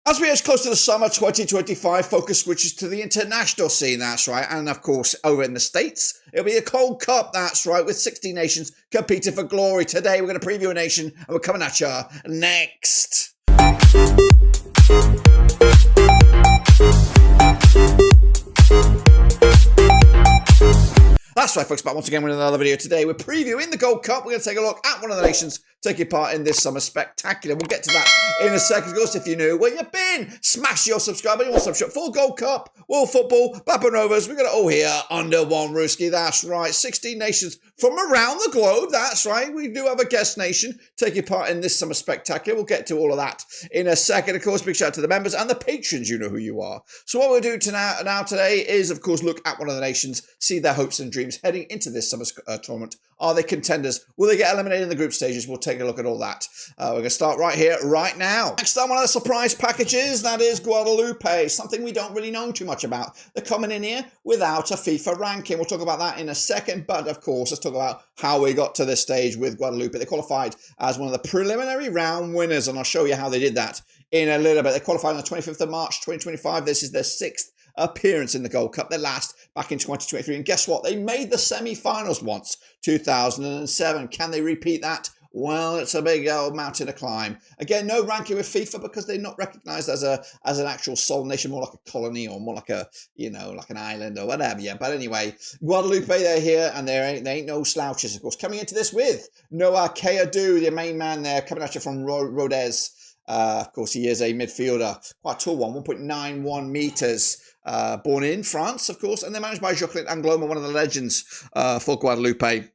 As we edge close to the summer 2025, focus switches to the international scene, that's right. And of course, over in the States, it'll be a Cold Cup, that's right, with 16 nations competing for glory. Today, we're going to preview a nation, and we're coming at you next. That's right, folks, but once again with another video today. We're previewing the Gold Cup. We're going to take a look at one of the nations taking part in this summer spectacular. We'll get to that in a second. Of course, if you're new, where you been? Smash your subscribe button. You want subscribe for Gold Cup, World Football, Blackburn Rovers. We've got it all here under one rooski. That's right, 16 nations from around the globe. That's right. We do have a guest nation taking part in this summer spectacular. We'll get to all of that in a second. Of course, big shout out to the members and the patrons. You know who you are. So what we'll do today is, of course, look at one of the nations, see their hopes and dreams heading into this summer tournament. Are they contenders? Will they get eliminated in the group stages? We'll take a look at all that. We're going to start right here, right now. Next on one of the surprise packages, that is Guadeloupe, something we don't really know too much about. They're coming in here without a FIFA ranking. We'll talk about that in a second, but of course, let's talk about how we got to this stage with Guadeloupe. They qualified as one of the preliminary round winners, and I'll show you how they did that in a little bit. They qualified on the 25th of March, 2025. This is their sixth appearance in the Gold Cup. Their last back in 2023. And guess what? They made the semi-finals once, 2007. Can they repeat that? Well, it's a big old mountain to climb. Again, no ranking with FIFA because they're not recognised as an actual sole nation, more like a colony or more like a, like an island or whatever. Yeah. But anyway, Guadeloupe, they're here and they ain't no slouches, of course. Coming into this with Noah Kayadou, the main man there, coming at you from Rodez. Of course, he is a midfielder, quite a tall one, 1.91 metres. Born in France, of course, and they're managed by Jocelyn Angloma, one of the legends for Guadeloupe.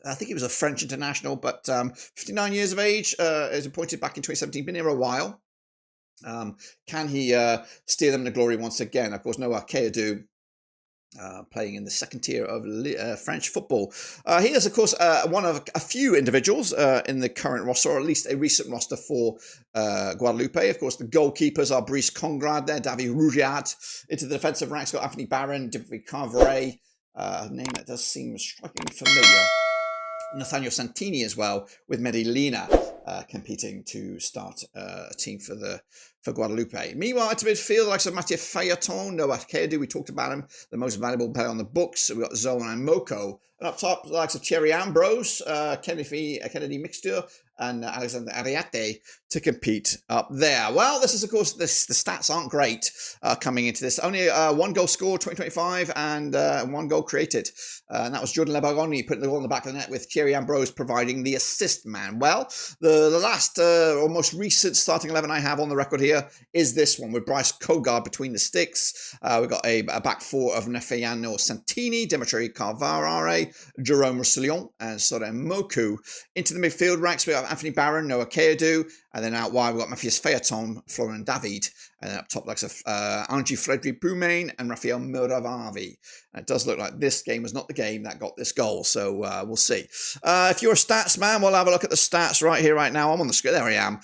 I think he was a French international, but 59 years of age, is appointed back in 2017, been here a while. Can he steer them to glory once again? Of course, Noah Kayadou, playing in the second tier of French football. He is, of course, one of a few individuals in the current roster, or at least a recent roster for Guadeloupe. Of course, the goalkeepers are Brice Congrad there, David Rougiat. Into the defensive ranks, got Anthony Barron, Dimitri Carveret, a name that does seem strikingly familiar. Nathaniel Santini as well, with Medellina competing to start a team for Guadeloupe. Meanwhile, at midfield, like Matthias Phaëton, Noah Kayadou, we talked about him, the most valuable player on the books. We've got Zoe and Moko. And up top, the likes of Thierry, Ambrose, Kennedy Mixture, and Alexander Ariate to compete up there. Well, this is, of course, the stats aren't great coming into this. Only one goal scored, 2025, and one goal created. And that was Jordan Lebaroni putting the goal in the back of the net with Thierry Ambrose providing the assist man. Well, the last or most recent starting 11 I have on the record here is this one with Brice Congrad between the sticks. We've got a back four of Nathaniel Santini, Dimitri Carveret, Jerome Roussillon, and Soren Moku. Into the midfield ranks, we have Anthony Barron, Noah Kayadou, and then out wide we've got Matthias Phaëton, Florian David, and then up top likes of Angie Frederic Boumain and Raphael Muravavi. And it does look like this game was not the game that got this goal, so we'll see. If you're a stats man, we'll have a look at the stats right here, right now. I'm on the screen. There I am.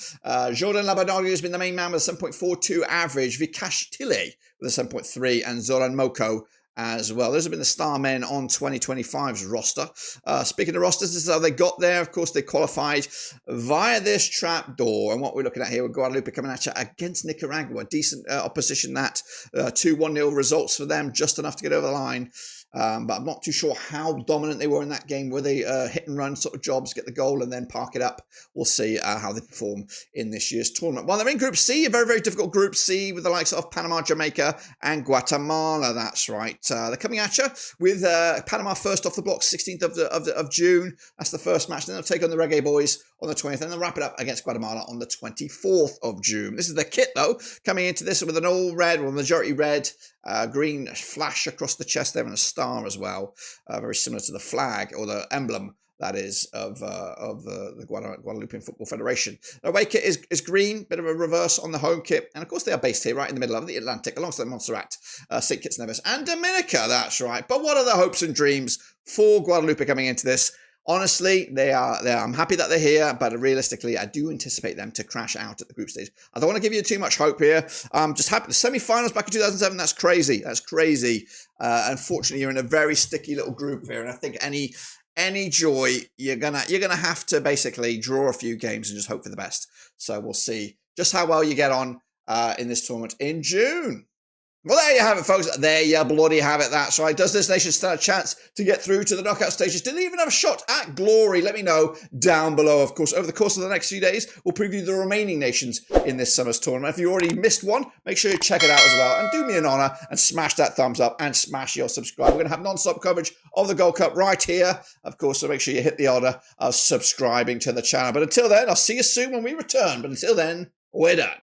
Jordan Labadoglu has been the main man with a 7.42 average. Vikash Tille with a 7.3, and Zoran Moko as well. Those have been the star men on 2025's roster. Speaking of rosters, this is how they got there. Of course, they qualified via this trap door. And what we're looking at here with Guadeloupe coming at you against Nicaragua. Decent opposition that. 2-1-0 results for them, just enough to get over the line. But I'm not too sure how dominant they were in that game. Were they hit and run sort of jobs, get the goal and then park it up? We'll see how they perform in this year's tournament. Well, they're in Group C, a very, very difficult Group C with the likes of Panama, Jamaica, and Guatemala. That's right. They're coming at you with Panama first off the block, 16th of June. That's the first match. Then they'll take on the Reggae Boys on the 20th, and they'll wrap it up against Guatemala on the 24th of June. This is the kit, though, coming into this with an all red, or majority red, green flash across the chest there and a star as well, very similar to the flag or the emblem that is of the Guadeloupean Football Federation. The away kit is green, bit of a reverse on the home kit, and of course they are based here right in the middle of the Atlantic alongside Montserrat, St. Kitts Nevis and Dominica, that's right. But what are the hopes and dreams for Guadeloupe coming into this? Honestly, I'm happy that they're here, but realistically, I do anticipate them to crash out at the group stage. I don't want to give you too much hope here. I'm just happy. The semi-finals back in 2007, that's crazy. That's crazy. Unfortunately, you're in a very sticky little group here, and I think any joy, you're gonna have to basically draw a few games and just hope for the best. So we'll see just how well you get on in this tournament in June. Well, there you have it, folks. There you bloody have it. That's right. Does this nation stand a chance to get through to the knockout stages? Did they even have a shot at glory? Let me know down below. Of course, over the course of the next few days, we'll preview the remaining nations in this summer's tournament. If you already missed one, make sure you check it out as well. And do me an honour and smash that thumbs up and smash your subscribe. We're going to have non-stop coverage of the Gold Cup right here, of course, so make sure you hit the order of subscribing to the channel. But until then, I'll see you soon when we return. But until then, we're done.